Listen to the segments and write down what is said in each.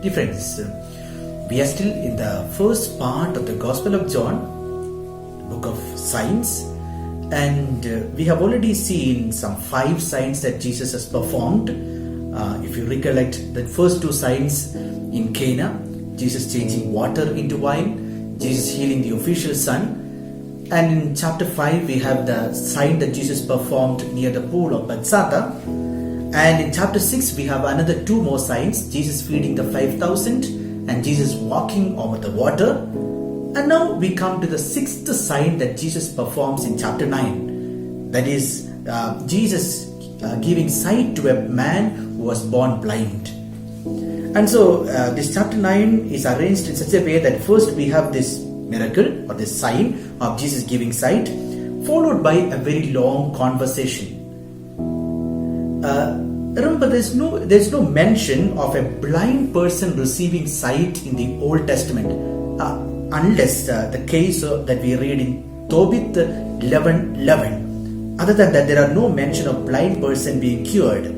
Dear friends, we are still in the first part of the Gospel of John, book of signs, and we have already seen some 5 signs that Jesus has performed. If you recollect the first 2 signs in Cana, Jesus changing water into wine, Jesus healing the official son, and in chapter 5 we have the sign that Jesus performed near the pool of Bethsaida. And in chapter 6 we have another 2 more signs, Jesus feeding the 5,000 and Jesus walking over the water. And now we come to the 6th sign that Jesus performs in chapter 9. That is Jesus giving sight to a man who was born blind. And so this chapter 9 is arranged in such a way that first we have this miracle or this sign of Jesus giving sight, followed by a very long conversation. Remember, there's no mention of a blind person receiving sight in the Old Testament, unless the case that we read in Tobit 11:11. Other than that, there are no mention of blind person being cured.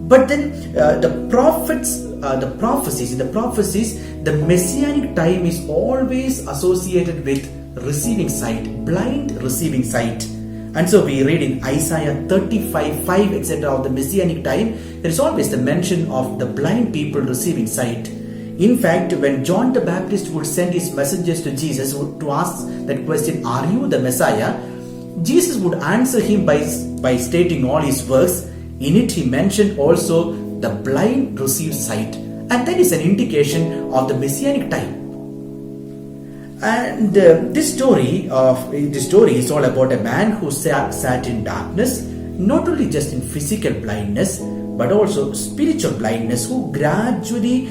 But then the prophecies, the messianic time is always associated with receiving sight, blind receiving sight. And so we read in Isaiah 35:5, etc. of the messianic time, there is always the mention of the blind people receiving sight. In fact, when John the Baptist would send his messengers to Jesus to ask that question, "Are you the Messiah?" Jesus would answer him by stating all his works. In it he mentioned also the blind receive sight, and that is an indication of the messianic time. And this story is all about a man who sat in darkness, not only just in physical blindness but also spiritual blindness, who gradually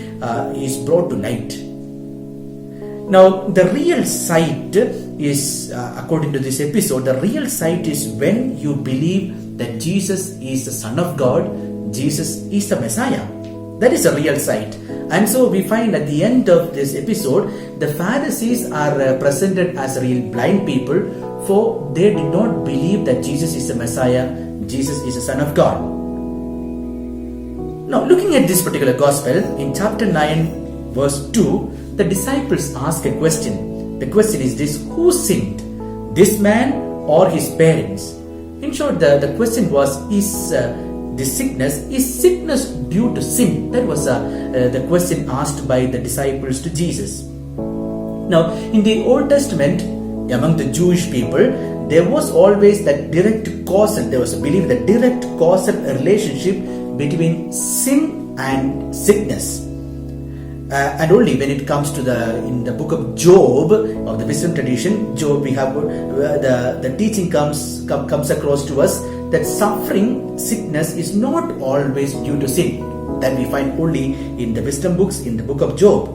is brought to light. Now the real sight is, according to this episode, the real sight is when you believe that Jesus is the Son of God, Jesus is the Messiah. That is a real sight. And so we find at the end of this episode, the Pharisees are presented as real blind people, for they did not believe that Jesus is the Messiah, Jesus is the Son of God. Now, looking at this particular gospel, in chapter 9 verse 2, the disciples ask a question. The question is this: who sinned, this man or his parents? In short, the question was, is sickness due to sin? That was the question asked by the disciples to Jesus. Now, in the Old Testament, among the Jewish people, there was always that direct causal, there was a belief that direct causal relationship between sin and sickness. And only when it comes to in the book of Job, of the wisdom tradition, Job, we have the teaching comes across to us that suffering, sickness is not always due to sin. That we find only in the wisdom books, in the book of Job.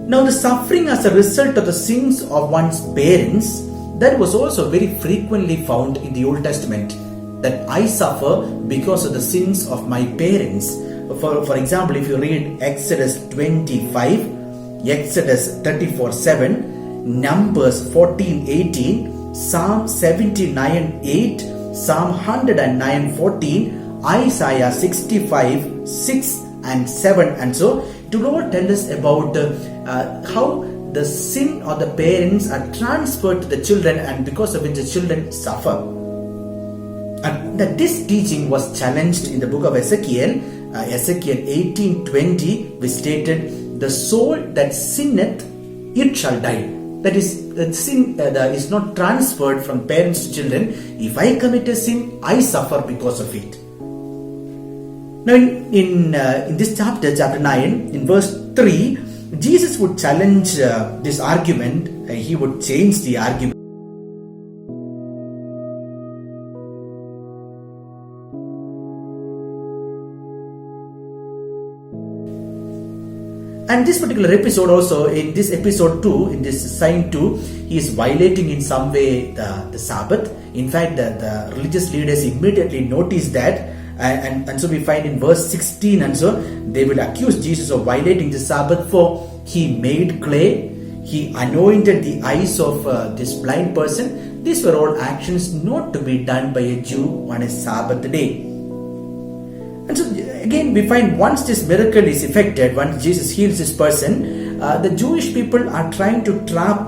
Now, the suffering as a result of the sins of one's parents, that was also very frequently found in the Old Testament. That I suffer because of the sins of my parents. For example, if you read Exodus 25, Exodus 34:7, Numbers 14:18, Psalm 79:8, Psalm 109:14, Isaiah 65:6 and 7, and so it will all tell us about how the sin of the parents are transferred to the children, and because of which the children suffer. And that this teaching was challenged in the book of Ezekiel, Ezekiel 18:20, which stated, "The soul that sinneth, it shall die." That is, that sin is not transferred from parents to children. If I commit a sin, I suffer because of it. Now, in this chapter 9, in verse 3, Jesus would challenge this argument. He would change the argument. And this particular episode also, in this episode 2, in this sign 2, he is violating in some way the Sabbath. In fact, the religious leaders immediately notice that, and so we find in verse 16, and so they will accuse Jesus of violating the Sabbath, for he made clay, he anointed the eyes of this blind person. These were all actions not to be done by a Jew on a Sabbath day. And so Again, we find once this miracle is effected, once Jesus heals this person, the Jewish people are trying to trap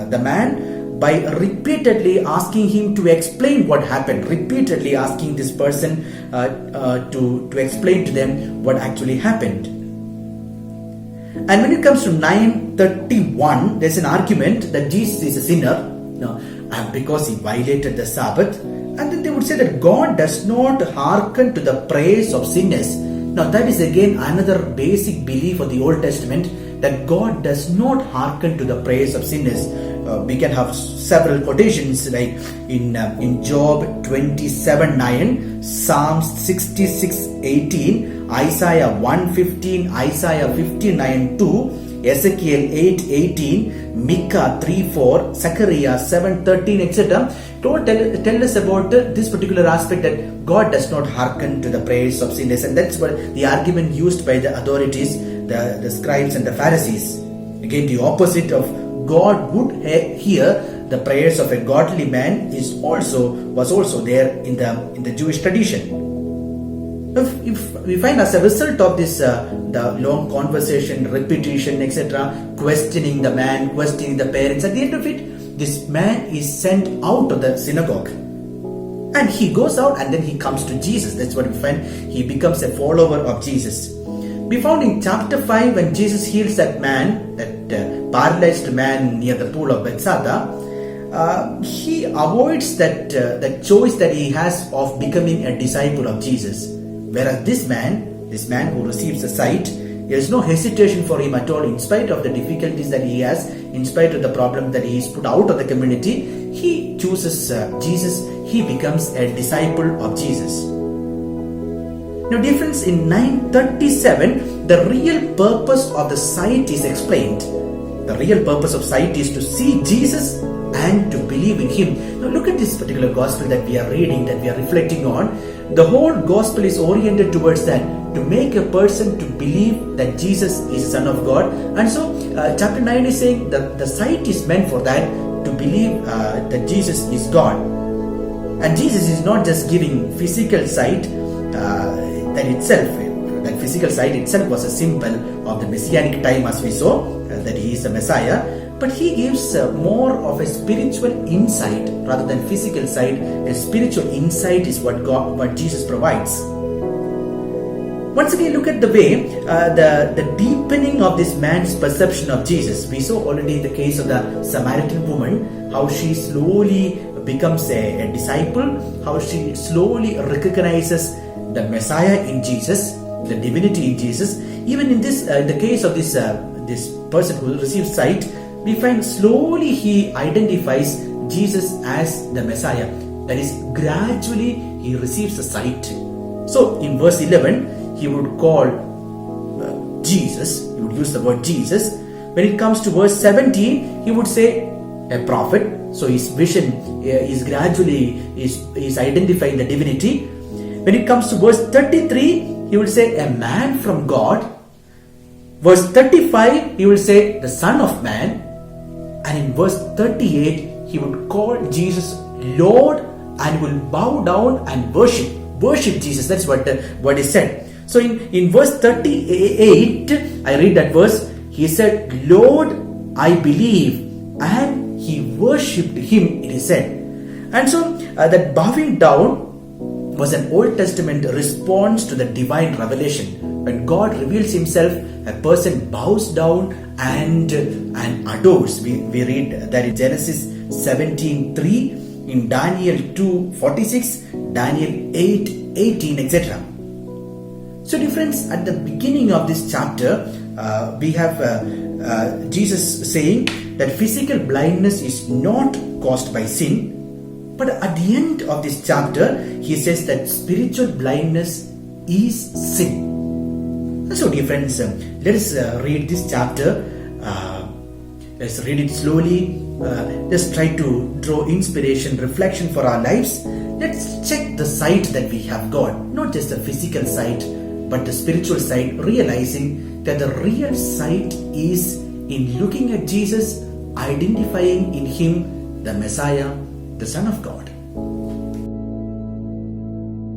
the man by repeatedly asking him to explain what happened, repeatedly asking this person to explain to them what actually happened. And when it comes to 9:31, there's an argument that Jesus is a sinner because he violated the Sabbath. And then they would say that God does not hearken to the praise of sinners. Now that is again another basic belief of the Old Testament, that God does not hearken to the praise of sinners. We can have several quotations like in Job 27:9, Psalms 66:18, Isaiah 1:15, Isaiah 59:2, Ezekiel 8:18, Micah 3:4, Zechariah 7:13, etc. Tell us about this particular aspect, that God does not hearken to the praise of sinners. And that's what the argument used by the authorities, the scribes and the Pharisees. Again, the opposite of God would hear the prayers of a godly man was also there in the Jewish tradition. If we find as a result of this the long conversation, repetition, etc., questioning the man, questioning the parents, at the end of it, this man is sent out of the synagogue. And he goes out and then he comes to Jesus. That's what we find. He becomes a follower of Jesus. We found in chapter 5, when Jesus heals that man, that paralyzed man near the pool of Bethsaida, he avoids that choice that he has of becoming a disciple of Jesus. Whereas this man who receives the sight, there is no hesitation for him at all, in spite of the difficulties that he has, in spite of the problem that he is put out of the community. He chooses Jesus. He becomes a disciple of Jesus. Now, difference in 9:37, the real purpose of the sight is explained. The real purpose of sight is to see Jesus and to believe in him. Now, look at this particular gospel that we are reading, that we are reflecting on. The whole gospel is oriented towards that, to make a person to believe that Jesus is the Son of God. And so chapter 9 is saying that the sight is meant for that, to believe that Jesus is God. And Jesus is not just giving physical sight, that physical sight itself was a symbol of the messianic time, as we saw, that he is the Messiah. But he gives more of a spiritual insight rather than physical sight. A spiritual insight is what Jesus provides. Once again, look at the way the deepening of this man's perception of Jesus. We saw already in the case of the Samaritan woman, how she slowly becomes a disciple, how she slowly recognizes the Messiah in Jesus, the divinity in Jesus. Even in this, the case of this person who receives sight, we find slowly he identifies Jesus as the Messiah. That is, gradually he receives the sight. So in verse 11, he would call Jesus, he would use the word Jesus. When it comes to verse 17, he would say a prophet. So his vision is gradually is identifying the divinity. When it comes to verse 33, he will say a man from God. Verse 35, he will say the Son of Man. And in verse 38, he would call Jesus Lord and will bow down and worship Jesus. That's what is said. So in verse 38, I read that verse. He said, Lord, I believe, and he worshipped him, it is said. And so that bowing down was an Old Testament response to the divine revelation. When God reveals himself, a person bows down and adores. We read that in Genesis 17:3, in Daniel 2:46, Daniel 8:18, etc. So, difference at the beginning of this chapter, we have Jesus saying that physical blindness is not caused by sin. But at the end of this chapter, he says that spiritual blindness is sin. So, dear friends, let us read this chapter. Let's read it slowly. Let's try to draw inspiration, reflection for our lives. Let's check the sight that we have got, not just the physical sight, but the spiritual sight, realizing that the real sight is in looking at Jesus, identifying in him the Messiah, the Son of God.